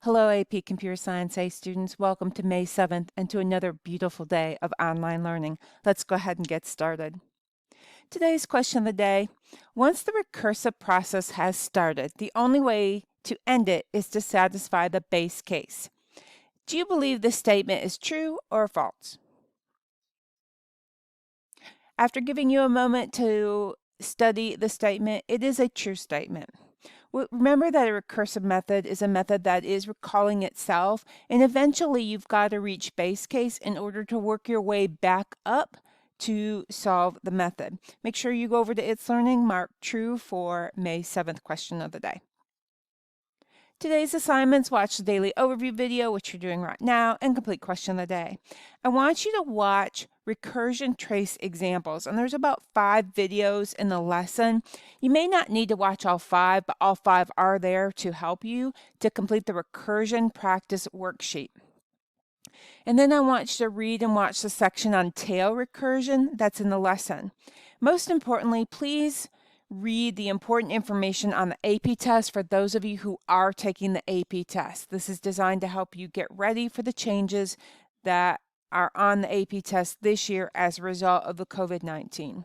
Hello, AP Computer Science A students. Welcome to May 7th and to another beautiful day of online learning. Let's go ahead and get started. Today's question of the day: once the recursive process has started, the only way to end it is to satisfy the base case. Do you believe this statement is true or false? After giving you a moment to study the statement, it is a true statement. Remember that a recursive method is a method that is recalling itself, and eventually you've got to reach base case in order to work your way back up to solve the method. Make sure you go over to It's Learning, mark true for May 7th question of the day. Today's assignments: watch the daily overview video, which you're doing right now, and complete question of the day. I want you to watch recursion trace examples, and there's about 5 videos in the lesson. You may not need to watch all 5, but all 5 are there to help you to complete the recursion practice worksheet. And then I want you to read and watch the section on tail recursion that's in the lesson. Most importantly, please read the important information on the AP test for those of you who are taking the AP test. This is designed to help you get ready for the changes that are on the AP test this year as a result of the COVID-19.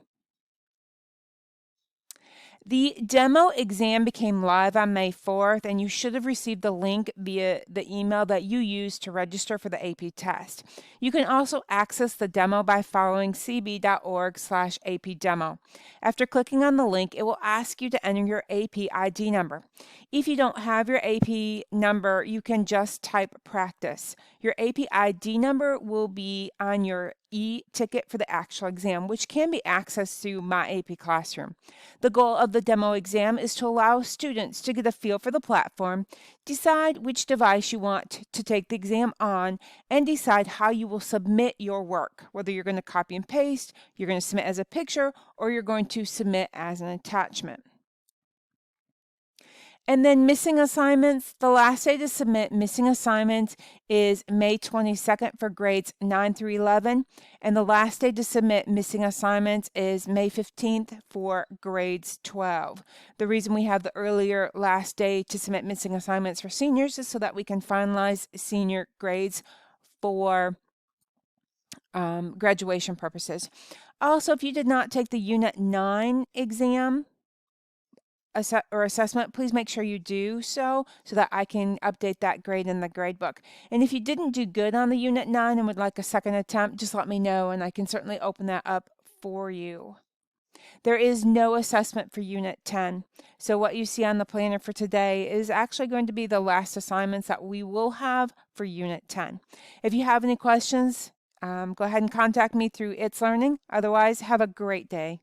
The demo exam became live on May 4th, and you should have received the link via the email that you used to register for the AP test. You can also access the demo by following cb.org/APdemo. After clicking on the link, it will ask you to enter your AP ID number. If you don't have your AP number, you can just type practice. Your AP ID number will be on your e-ticket for the actual exam, which can be accessed through My AP Classroom. The goal of the demo exam is to allow students to get a feel for the platform, decide which device you want to take the exam on, and decide how you will submit your work, whether you're going to copy and paste, you're going to submit as a picture, or you're going to submit as an attachment. And then missing assignments: the last day to submit missing assignments is May 22nd for grades 9 through 11, and the last day to submit missing assignments is May 15th for grades 12. The reason we have the earlier last day to submit missing assignments for seniors is so that we can finalize senior grades for graduation purposes. Also, if you did not take the Unit 9 exam, assessment, please make sure you do so that I can update that grade in the gradebook. And if you didn't do good on the Unit 9 and would like a second attempt, just let me know and I can certainly open that up for you. There is no assessment for Unit 10. So what you see on the planner for today is actually going to be the last assignments that we will have for Unit 10. If you have any questions, go ahead and contact me through It's Learning. Otherwise, have a great day.